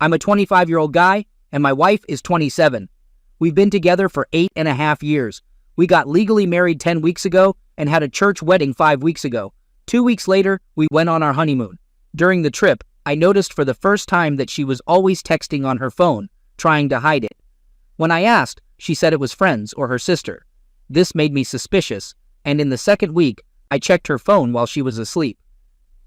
I'm a 25-year-old guy, and my wife is 27. We've been together for 8.5 years. We got legally married 10 weeks ago and had a church wedding 5 weeks ago. 2 weeks later, we went on our honeymoon. During the trip, I noticed for the first time that she was always texting on her phone, trying to hide it. When I asked, she said it was friends or her sister. This made me suspicious, and in the second week, I checked her phone while she was asleep.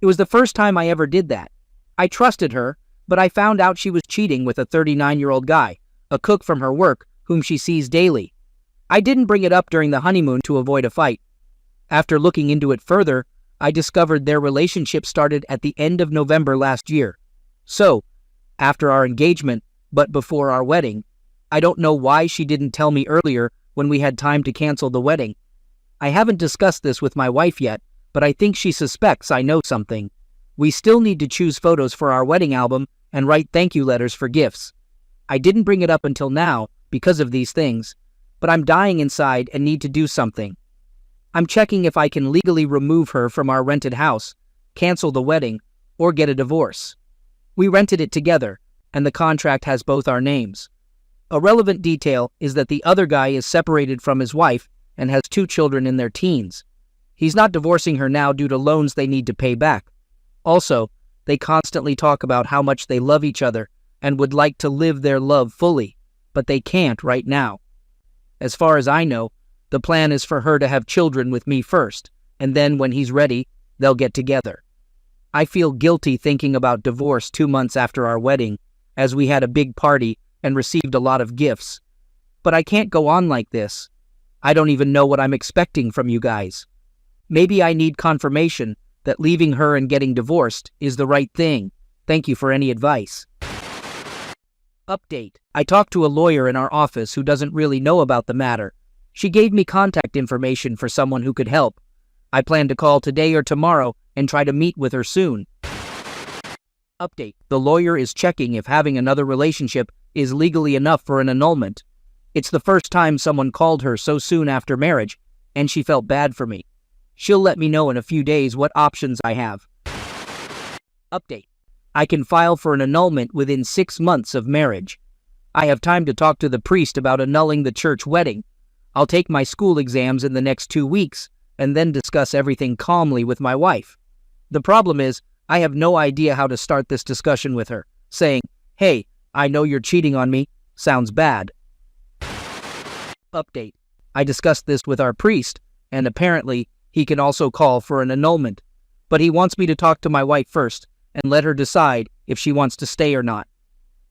It was the first time I ever did that. I trusted her, but I found out she was cheating with a 39-year-old guy, a cook from her work, whom she sees daily. I didn't bring it up during the honeymoon to avoid a fight. After looking into it further, I discovered their relationship started at the end of November last year. So, after our engagement, but before our wedding, I don't know why she didn't tell me earlier when we had time to cancel the wedding. I haven't discussed this with my wife yet, but I think she suspects I know something. We still need to choose photos for our wedding album and write thank you letters for gifts. I didn't bring it up until now because of these things, but I'm dying inside and need to do something. I'm checking if I can legally remove her from our rented house, cancel the wedding, or get a divorce. We rented it together, and the contract has both our names. A relevant detail is that the other guy is separated from his wife and has 2 children in their teens. He's not divorcing her now due to loans they need to pay back. Also, they constantly talk about how much they love each other and would like to live their love fully, but they can't right now. As far as I know, the plan is for her to have children with me first, and then when he's ready, they'll get together. I feel guilty thinking about divorce 2 months after our wedding, as we had a big party and received a lot of gifts. But I can't go on like this. I don't even know what I'm expecting from you guys. Maybe I need confirmation that leaving her and getting divorced is the right thing. Thank you for any advice. Update. I talked to a lawyer in our office who doesn't really know about the matter. She gave me contact information for someone who could help. I plan to call today or tomorrow and try to meet with her soon. Update. The lawyer is checking if having another relationship is legally enough for an annulment. It's the first time someone called her so soon after marriage, and she felt bad for me. She'll let me know in a few days what options I have. Update. I can file for an annulment within 6 months of marriage. I have time to talk to the priest about annulling the church wedding. I'll take my school exams in the next 2 weeks and then discuss everything calmly with my wife. The problem is, I have no idea how to start this discussion with her. Saying, "Hey, I know you're cheating on me," sounds bad. Update. I discussed this with our priest, and apparently he can also call for an annulment. But he wants me to talk to my wife first and let her decide if she wants to stay or not.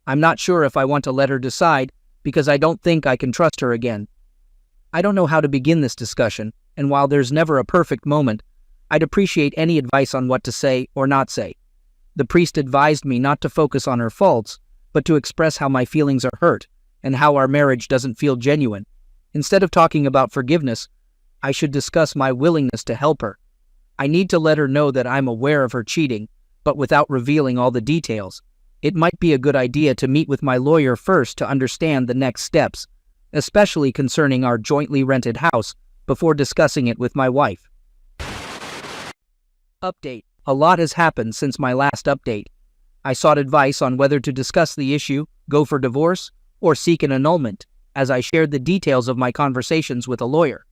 I'm not sure if I want to let her decide because I don't think I can trust her again. I don't know how to begin this discussion, and while there's never a perfect moment, I'd appreciate any advice on what to say or not say. The priest advised me not to focus on her faults, but to express how my feelings are hurt and how our marriage doesn't feel genuine. Instead of talking about forgiveness, I should discuss my willingness to help her. I need to let her know that I'm aware of her cheating, but without revealing all the details. It might be a good idea to meet with my lawyer first to understand the next steps, especially concerning our jointly rented house, before discussing it with my wife. Update. A lot has happened since my last update. I sought advice on whether to discuss the issue, go for divorce, or seek an annulment, as I shared the details of my conversations with a lawyer.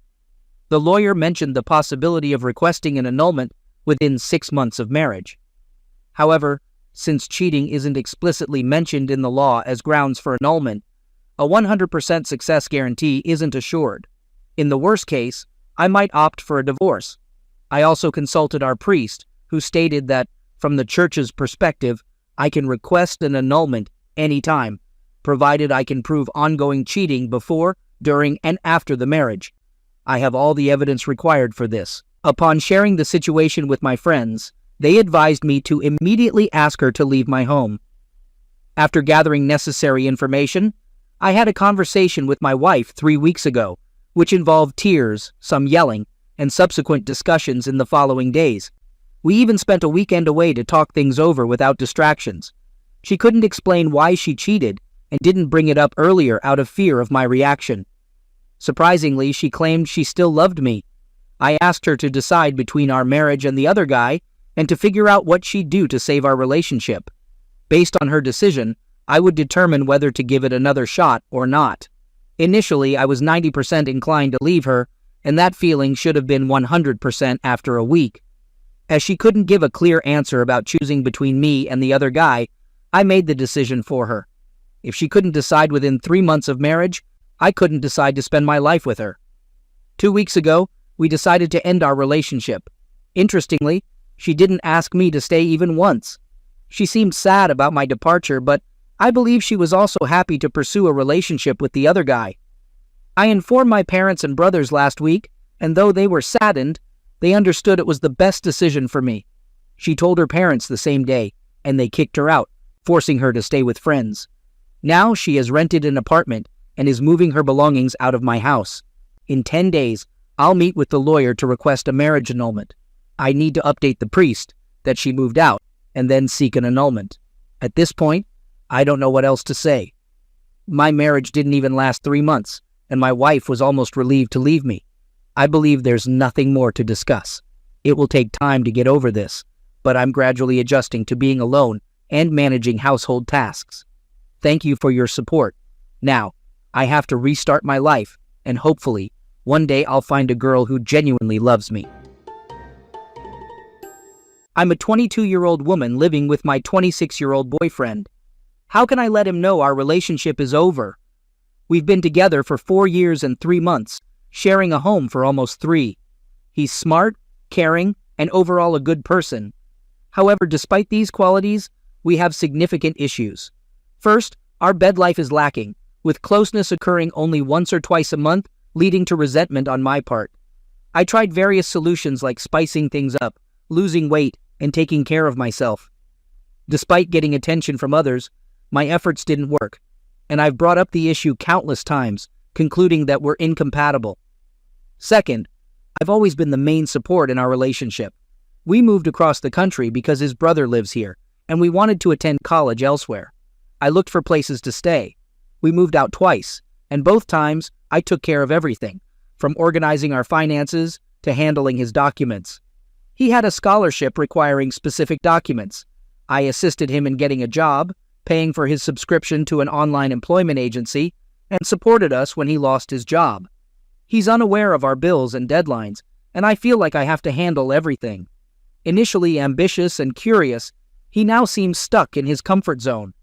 The lawyer mentioned the possibility of requesting an annulment within 6 months of marriage. However, since cheating isn't explicitly mentioned in the law as grounds for annulment, a 100% success guarantee isn't assured. In the worst case, I might opt for a divorce. I also consulted our priest, who stated that, from the church's perspective, I can request an annulment anytime, provided I can prove ongoing cheating before, during, and after the marriage. I have all the evidence required for this. Upon sharing the situation with my friends, they advised me to immediately ask her to leave my home. After gathering necessary information, I had a conversation with my wife 3 weeks ago, which involved tears, some yelling, and subsequent discussions in the following days. We even spent a weekend away to talk things over without distractions. She couldn't explain why she cheated and didn't bring it up earlier out of fear of my reaction. Surprisingly, she claimed she still loved me. I asked her to decide between our marriage and the other guy and to figure out what she'd do to save our relationship. Based on her decision, I would determine whether to give it another shot or not. Initially, I was 90% inclined to leave her, and that feeling should have been 100% after a week. As she couldn't give a clear answer about choosing between me and the other guy, I made the decision for her. If she couldn't decide within 3 months of marriage, I couldn't decide to spend my life with her. 2 weeks ago, we decided to end our relationship. Interestingly, she didn't ask me to stay even once. She seemed sad about my departure, but I believe she was also happy to pursue a relationship with the other guy. I informed my parents and brothers last week, and though they were saddened, they understood it was the best decision for me. She told her parents the same day, and they kicked her out, forcing her to stay with friends. Now she has rented an apartment and is moving her belongings out of my house. In 10 days, I'll meet with the lawyer to request a marriage annulment. I need to update the priest that she moved out and then seek an annulment. At this point, I don't know what else to say. My marriage didn't even last 3 months, and my wife was almost relieved to leave me. I believe there's nothing more to discuss. It will take time to get over this, but I'm gradually adjusting to being alone and managing household tasks. Thank you for your support. Now, I have to restart my life, and hopefully, one day I'll find a girl who genuinely loves me. I'm a 22-year-old woman living with my 26-year-old boyfriend. How can I let him know our relationship is over? We've been together for 4 years and 3 months, sharing a home for almost 3. He's smart, caring, and overall a good person. However, despite these qualities, we have significant issues. First, our bed life is lacking, with closeness occurring only once or twice a month, leading to resentment on my part. I tried various solutions like spicing things up, losing weight, and taking care of myself. Despite getting attention from others, my efforts didn't work, and I've brought up the issue countless times, concluding that we're incompatible. Second, I've always been the main support in our relationship. We moved across the country because his brother lives here, and we wanted to attend college elsewhere. I looked for places to stay. We moved out twice, and both times I took care of everything, from organizing our finances to handling his documents. He had a scholarship requiring specific documents. I assisted him in getting a job, paying for his subscription to an online employment agency, and supported us when he lost his job. He's unaware of our bills and deadlines, and I feel like I have to handle everything. Initially ambitious and curious, he now seems stuck in his comfort zone.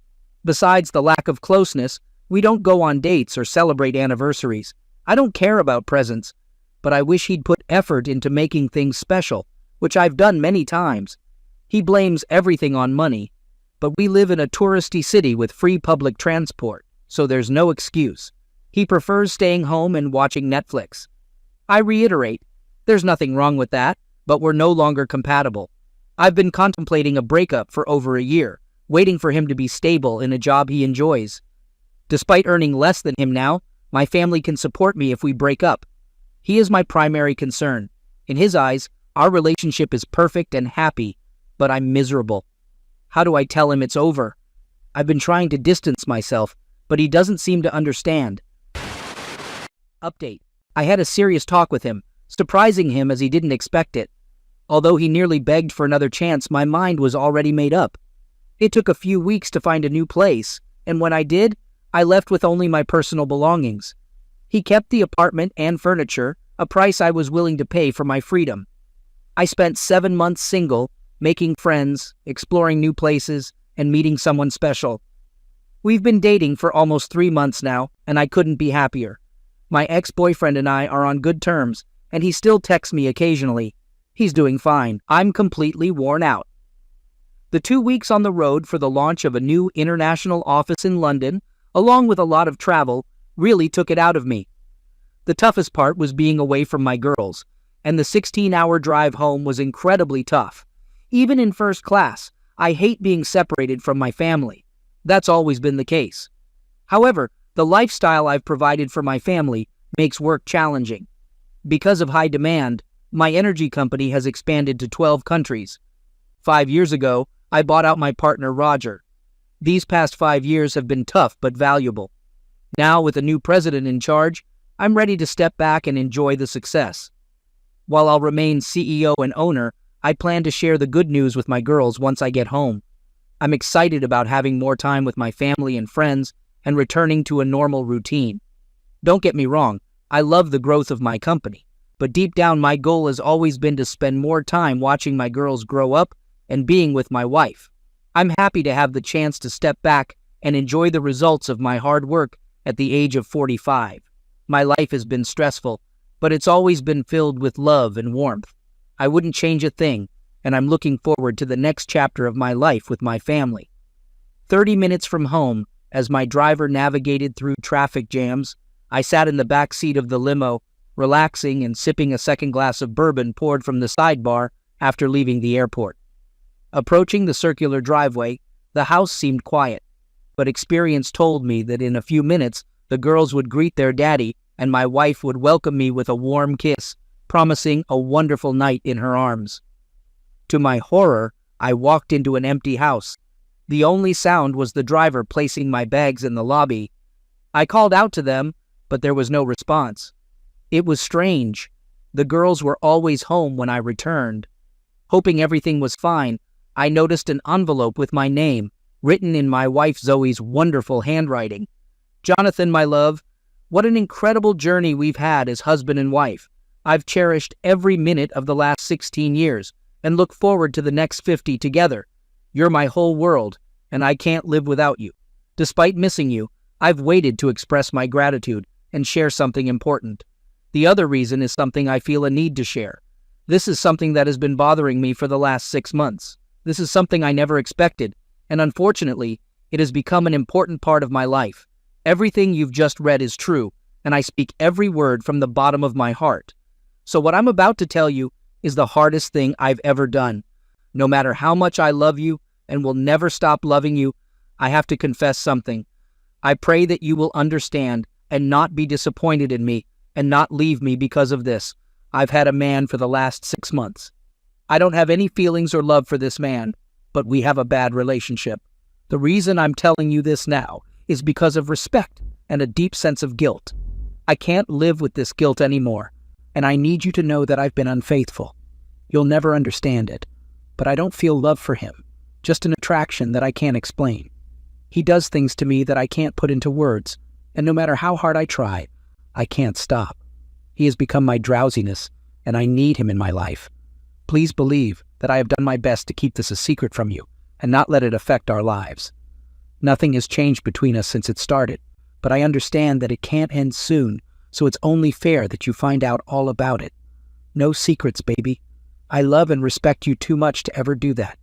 Besides the lack of closeness, we don't go on dates or celebrate anniversaries. I don't care about presents, but I wish he'd put effort into making things special, which I've done many times. He blames everything on money, but we live in a touristy city with free public transport, so there's no excuse. He prefers staying home and watching Netflix. I reiterate, there's nothing wrong with that, but we're no longer compatible. I've been contemplating a breakup for over a year, waiting for him to be stable in a job he enjoys. Despite earning less than him now, my family can support me if we break up. He is my primary concern. In his eyes, our relationship is perfect and happy, but I'm miserable. How do I tell him it's over? I've been trying to distance myself, but he doesn't seem to understand. Update. I had a serious talk with him, surprising him as he didn't expect it. Although he nearly begged for another chance, my mind was already made up. It took a few weeks to find a new place, and when I did, I left with only my personal belongings. He kept the apartment and furniture, a price I was willing to pay for my freedom. I spent 7 months single, making friends, exploring new places, and meeting someone special. We've been dating for almost 3 months now, and I couldn't be happier. My ex-boyfriend and I are on good terms, and he still texts me occasionally. He's doing fine. I'm completely worn out. The 2 weeks on the road for the launch of a new international office in London, along with a lot of travel, really took it out of me. The toughest part was being away from my girls, and the 16-hour drive home was incredibly tough. Even in first class, I hate being separated from my family. That's always been the case. However, the lifestyle I've provided for my family makes work challenging. Because of high demand, my energy company has expanded to 12 countries. 5 years ago, I bought out my partner Roger. These past 5 years have been tough but valuable. Now, with a new president in charge, I'm ready to step back and enjoy the success. While I'll remain CEO and owner, I plan to share the good news with my girls once I get home. I'm excited about having more time with my family and friends and returning to a normal routine. Don't get me wrong, I love the growth of my company, but deep down my goal has always been to spend more time watching my girls grow up and being with my wife. I'm happy to have the chance to step back and enjoy the results of my hard work at the age of 45. My life has been stressful, but it's always been filled with love and warmth. I wouldn't change a thing, and I'm looking forward to the next chapter of my life with my family. 30 minutes from home, as my driver navigated through traffic jams, I sat in the back seat of the limo, relaxing and sipping a second glass of bourbon poured from the sidebar after leaving the airport. Approaching the circular driveway, the house seemed quiet, but experience told me that in a few minutes the girls would greet their daddy and my wife would welcome me with a warm kiss, promising a wonderful night in her arms. To my horror, I walked into an empty house. The only sound was the driver placing my bags in the lobby. I called out to them, but there was no response. It was strange. The girls were always home when I returned. Hoping everything was fine, I noticed an envelope with my name, written in my wife Zoe's wonderful handwriting. Jonathan, my love, what an incredible journey we've had as husband and wife. I've cherished every minute of the last 16 years and look forward to the next 50 together. You're my whole world, and I can't live without you. Despite missing you, I've waited to express my gratitude and share something important. The other reason is something I feel a need to share. This is something that has been bothering me for the last 6 months. This is something I never expected, and unfortunately, it has become an important part of my life. Everything you've just read is true, and I speak every word from the bottom of my heart. So what I'm about to tell you is the hardest thing I've ever done. No matter how much I love you and will never stop loving you, I have to confess something. I pray that you will understand and not be disappointed in me and not leave me because of this. I've had a man for the last 6 months. I don't have any feelings or love for this man, but we have a bad relationship. The reason I'm telling you this now is because of respect and a deep sense of guilt. I can't live with this guilt anymore, and I need you to know that I've been unfaithful. You'll never understand it, but I don't feel love for him, just an attraction that I can't explain. He does things to me that I can't put into words, and no matter how hard I try, I can't stop. He has become my drowsiness, and I need him in my life. Please believe that I have done my best to keep this a secret from you and not let it affect our lives. Nothing has changed between us since it started, but I understand that it can't end soon, so it's only fair that you find out all about it. No secrets, baby. I love and respect you too much to ever do that.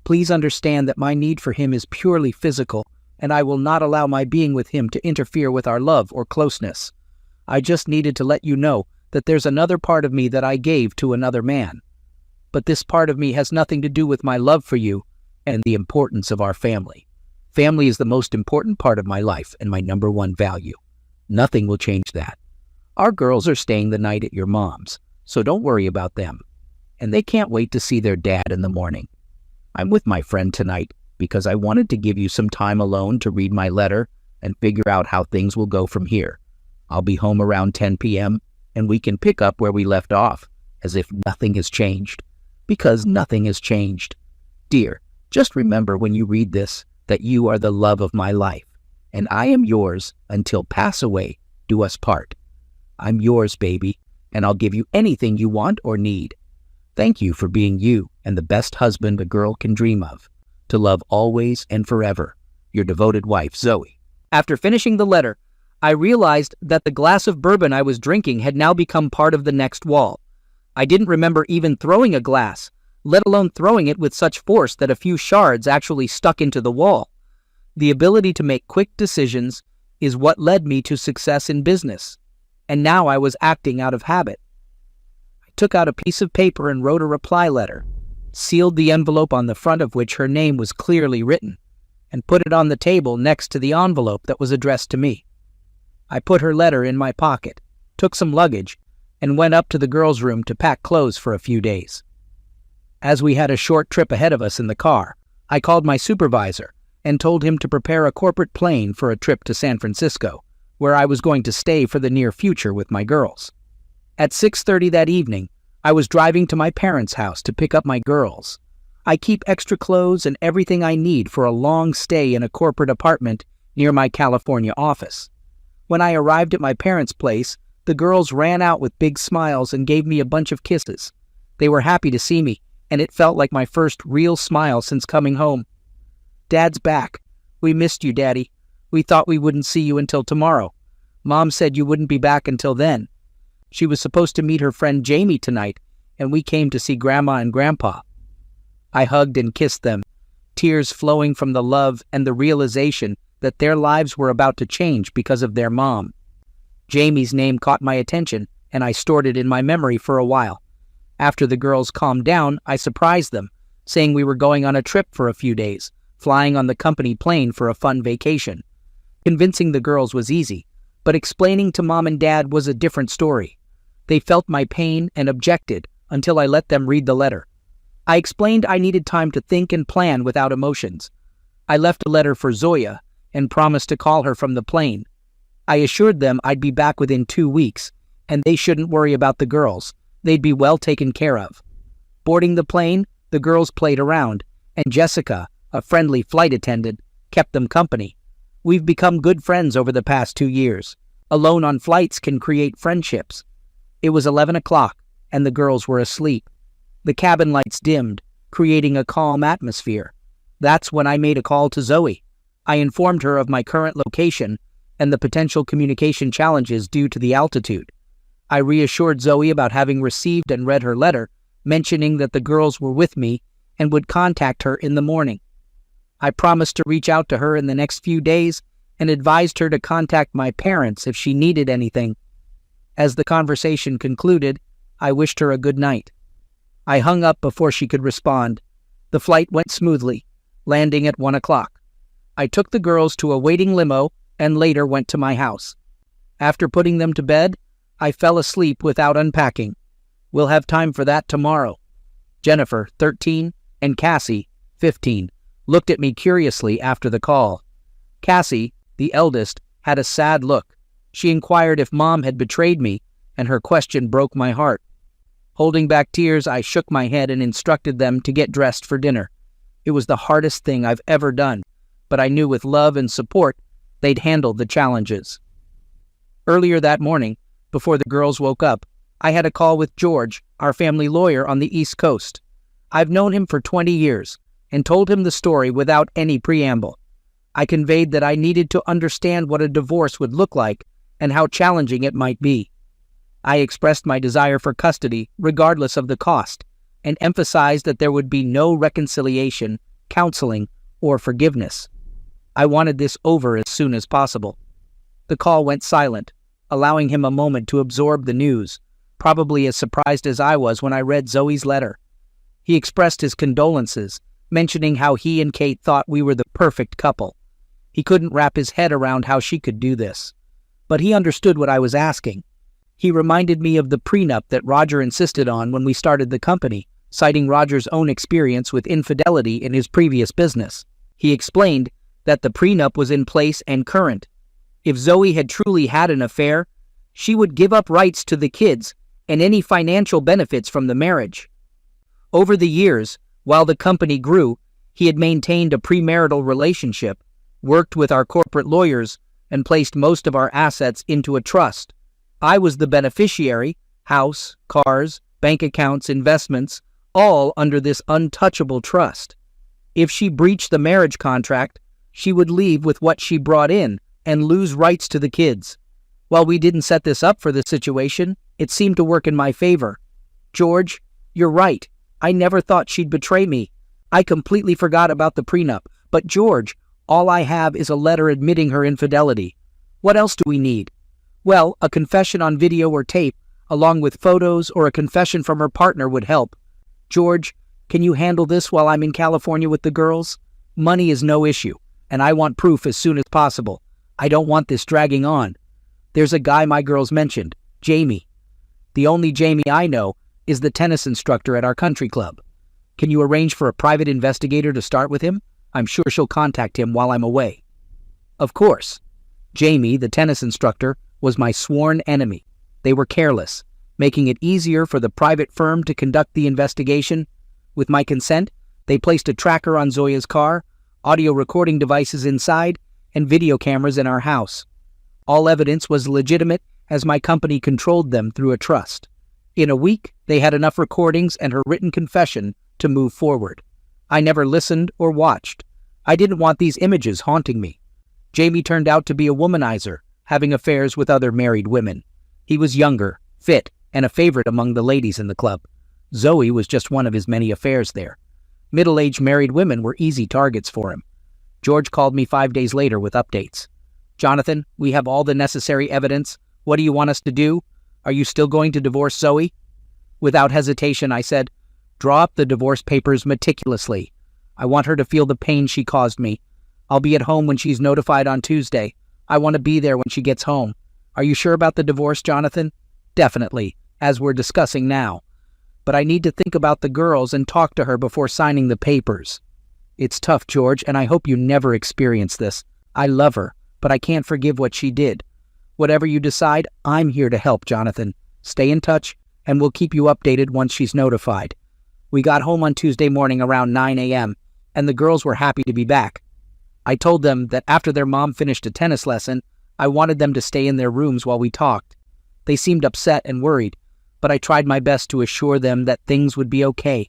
Please understand that my need for him is purely physical, and I will not allow my being with him to interfere with our love or closeness. I just needed to let you know that there's another part of me that I gave to another man. But this part of me has nothing to do with my love for you and the importance of our family. Family is the most important part of my life and my number one value. Nothing will change that. Our girls are staying the night at your mom's, so don't worry about them. And they can't wait to see their dad in the morning. I'm with my friend tonight because I wanted to give you some time alone to read my letter and figure out how things will go from here. I'll be home around 10 p.m. and we can pick up where we left off, as if nothing has changed. Because nothing has changed. Dear, just remember when you read this that you are the love of my life, and I am yours until pass away do us part. I'm yours, baby, and I'll give you anything you want or need. Thank you for being you and the best husband a girl can dream of. To love always and forever, your devoted wife, Zoe. After finishing the letter, I realized that the glass of bourbon I was drinking had now become part of the next wall. I didn't remember even throwing a glass, let alone throwing it with such force that a few shards actually stuck into the wall. The ability to make quick decisions is what led me to success in business, and now I was acting out of habit. I took out a piece of paper and wrote a reply letter, sealed the envelope on the front of which her name was clearly written, and put it on the table next to the envelope that was addressed to me. I put her letter in my pocket, took some luggage, and went up to the girls' room to pack clothes for a few days. As we had a short trip ahead of us in the car, I called my supervisor and told him to prepare a corporate plane for a trip to San Francisco, where I was going to stay for the near future with my girls. At 6:30 that evening, I was driving to my parents' house to pick up my girls. I keep extra clothes and everything I need for a long stay in a corporate apartment near my California office. When I arrived at my parents' place, the girls ran out with big smiles and gave me a bunch of kisses. They were happy to see me, and it felt like my first real smile since coming home. "Dad's back. We missed you, Daddy. We thought we wouldn't see you until tomorrow. Mom said you wouldn't be back until then. She was supposed to meet her friend Jamie tonight, and we came to see Grandma and Grandpa." I hugged and kissed them, tears flowing from the love and the realization that their lives were about to change because of their mom. Jamie's name caught my attention, and I stored it in my memory for a while. After the girls calmed down, I surprised them, saying we were going on a trip for a few days, flying on the company plane for a fun vacation. Convincing the girls was easy, but explaining to Mom and Dad was a different story. They felt my pain and objected until I let them read the letter. I explained I needed time to think and plan without emotions. I left a letter for Zoya and promised to call her from the plane. I assured them I'd be back within 2 weeks, and they shouldn't worry about the girls. They'd be well taken care of. Boarding the plane, the girls played around, and Jessica, a friendly flight attendant, kept them company. We've become good friends over the past 2 years. Alone on flights can create friendships. It was 11 o'clock, and the girls were asleep. The cabin lights dimmed, creating a calm atmosphere. That's when I made a call to Zoe. I informed her of my current location and the potential communication challenges due to the altitude. I reassured Zoe about having received and read her letter, mentioning that the girls were with me and would contact her in the morning. I promised to reach out to her in the next few days and advised her to contact my parents if she needed anything. As the conversation concluded, I wished her a good night. I hung up before she could respond. The flight went smoothly, landing at 1 o'clock. I took the girls to a waiting limo and later went to my house. After putting them to bed, I fell asleep without unpacking. We'll have time for that tomorrow. Jennifer, 13, and Cassie, 15, looked at me curiously after the call. Cassie, the eldest, had a sad look. She inquired if Mom had betrayed me, and her question broke my heart. Holding back tears, I shook my head and instructed them to get dressed for dinner. It was the hardest thing I've ever done, but I knew with love and support, they'd handle the challenges. Earlier that morning, before the girls woke up, I had a call with George, our family lawyer on the East Coast. I've known him for 20 years and told him the story without any preamble. I conveyed that I needed to understand what a divorce would look like and how challenging it might be. I expressed my desire for custody regardless of the cost and emphasized that there would be no reconciliation, counseling, or forgiveness. I wanted this over as soon as possible. The call went silent, allowing him a moment to absorb the news, probably as surprised as I was when I read Zoe's letter. He expressed his condolences, mentioning how he and Kate thought we were the perfect couple. He couldn't wrap his head around how she could do this. But he understood what I was asking. He reminded me of the prenup that Roger insisted on when we started the company, citing Roger's own experience with infidelity in his previous business. He explained that the prenup was in place and current. If Zoe had truly had an affair, she would give up rights to the kids and any financial benefits from the marriage. Over the years, while the company grew, he had maintained a premarital relationship, worked with our corporate lawyers, and placed most of our assets into a trust. I was the beneficiary, house, cars, bank accounts, investments, all under this untouchable trust. If she breached the marriage contract, she would leave with what she brought in and lose rights to the kids. While we didn't set this up for this situation, it seemed to work in my favor. George, you're right. I never thought she'd betray me. I completely forgot about the prenup. But George, all I have is a letter admitting her infidelity. What else do we need? Well, a confession on video or tape, along with photos or a confession from her partner would help. George, can you handle this while I'm in California with the girls? Money is no issue, and I want proof as soon as possible. I don't want this dragging on. There's a guy my girls mentioned, Jamie. The only Jamie I know is the tennis instructor at our country club. Can you arrange for a private investigator to start with him? I'm sure she'll contact him while I'm away. Of course. Jamie, the tennis instructor, was my sworn enemy. They were careless, making it easier for the private firm to conduct the investigation. With my consent, They placed a tracker on Zoya's car, audio recording devices inside, and video cameras in our house. All evidence was legitimate as my company controlled them through a trust. In a week, they had enough recordings and her written confession to move forward. I never listened or watched. I didn't want these images haunting me. Jamie turned out to be a womanizer, having affairs with other married women. He was younger, fit, and a favorite among the ladies in the club. Zoe was just one of his many affairs there. Middle-aged married women were easy targets for him. George called me 5 days later with updates. "Jonathan, we have all the necessary evidence. What do you want us to do? Are you still going to divorce Zoe?" Without hesitation, I said, "Draw up the divorce papers meticulously. I want her to feel the pain she caused me. I'll be at home when she's notified on Tuesday. I want to be there when she gets home. Are you sure about the divorce, Jonathan?" "Definitely, as we're discussing now. But I need to think about the girls and talk to her before signing the papers." "It's tough, George, and I hope you never experience this. I love her, but I can't forgive what she did. Whatever you decide, I'm here to help, Jonathan. Stay in touch, and we'll keep you updated once she's notified." We got home on Tuesday morning around 9 a.m., and the girls were happy to be back. I told them that after their mom finished a tennis lesson, I wanted them to stay in their rooms while we talked. They seemed upset and worried, but I tried my best to assure them that things would be okay.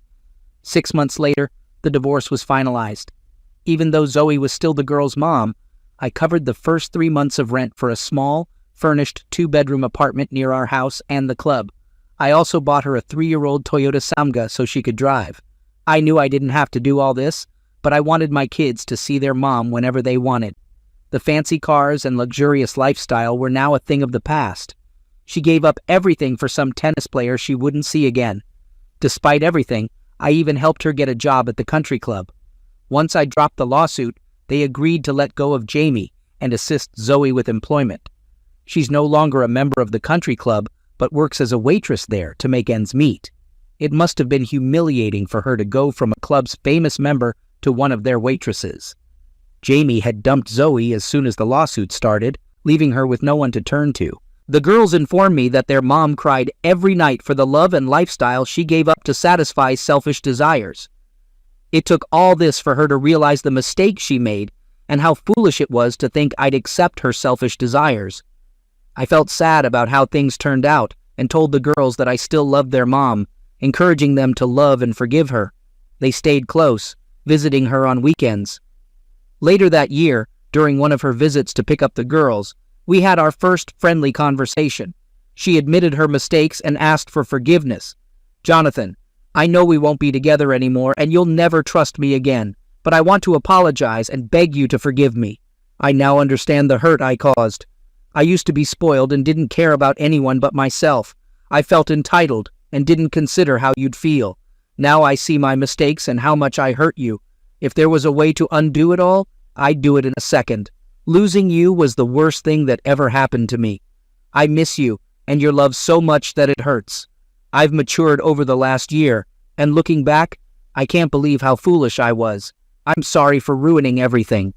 6 months later, the divorce was finalized. Even though Zoe was still the girl's mom, I covered the first 3 months of rent for a small, furnished 2-bedroom apartment near our house and the club. I also bought her a 3-year-old Toyota Samga so she could drive. I knew I didn't have to do all this, but I wanted my kids to see their mom whenever they wanted. The fancy cars and luxurious lifestyle were now a thing of the past. She gave up everything for some tennis player she wouldn't see again. Despite everything, I even helped her get a job at the country club. Once I dropped the lawsuit, they agreed to let go of Jamie and assist Zoe with employment. She's no longer a member of the country club, but works as a waitress there to make ends meet. It must have been humiliating for her to go from a club's famous member to one of their waitresses. Jamie had dumped Zoe as soon as the lawsuit started, leaving her with no one to turn to. The girls informed me that their mom cried every night for the love and lifestyle she gave up to satisfy selfish desires. It took all this for her to realize the mistake she made and how foolish it was to think I'd accept her selfish desires. I felt sad about how things turned out and told the girls that I still loved their mom, encouraging them to love and forgive her. They stayed close, visiting her on weekends. Later that year, during one of her visits to pick up the girls, we had our first friendly conversation. She admitted her mistakes and asked for forgiveness. "Jonathan, I know we won't be together anymore and you'll never trust me again, but I want to apologize and beg you to forgive me. I now understand the hurt I caused. I used to be spoiled and didn't care about anyone but myself. I felt entitled and didn't consider how you'd feel. Now I see my mistakes and how much I hurt you. If there was a way to undo it all, I'd do it in a second. Losing you was the worst thing that ever happened to me. I miss you and your love so much that it hurts. I've matured over the last year, and looking back, I can't believe how foolish I was. I'm sorry for ruining everything."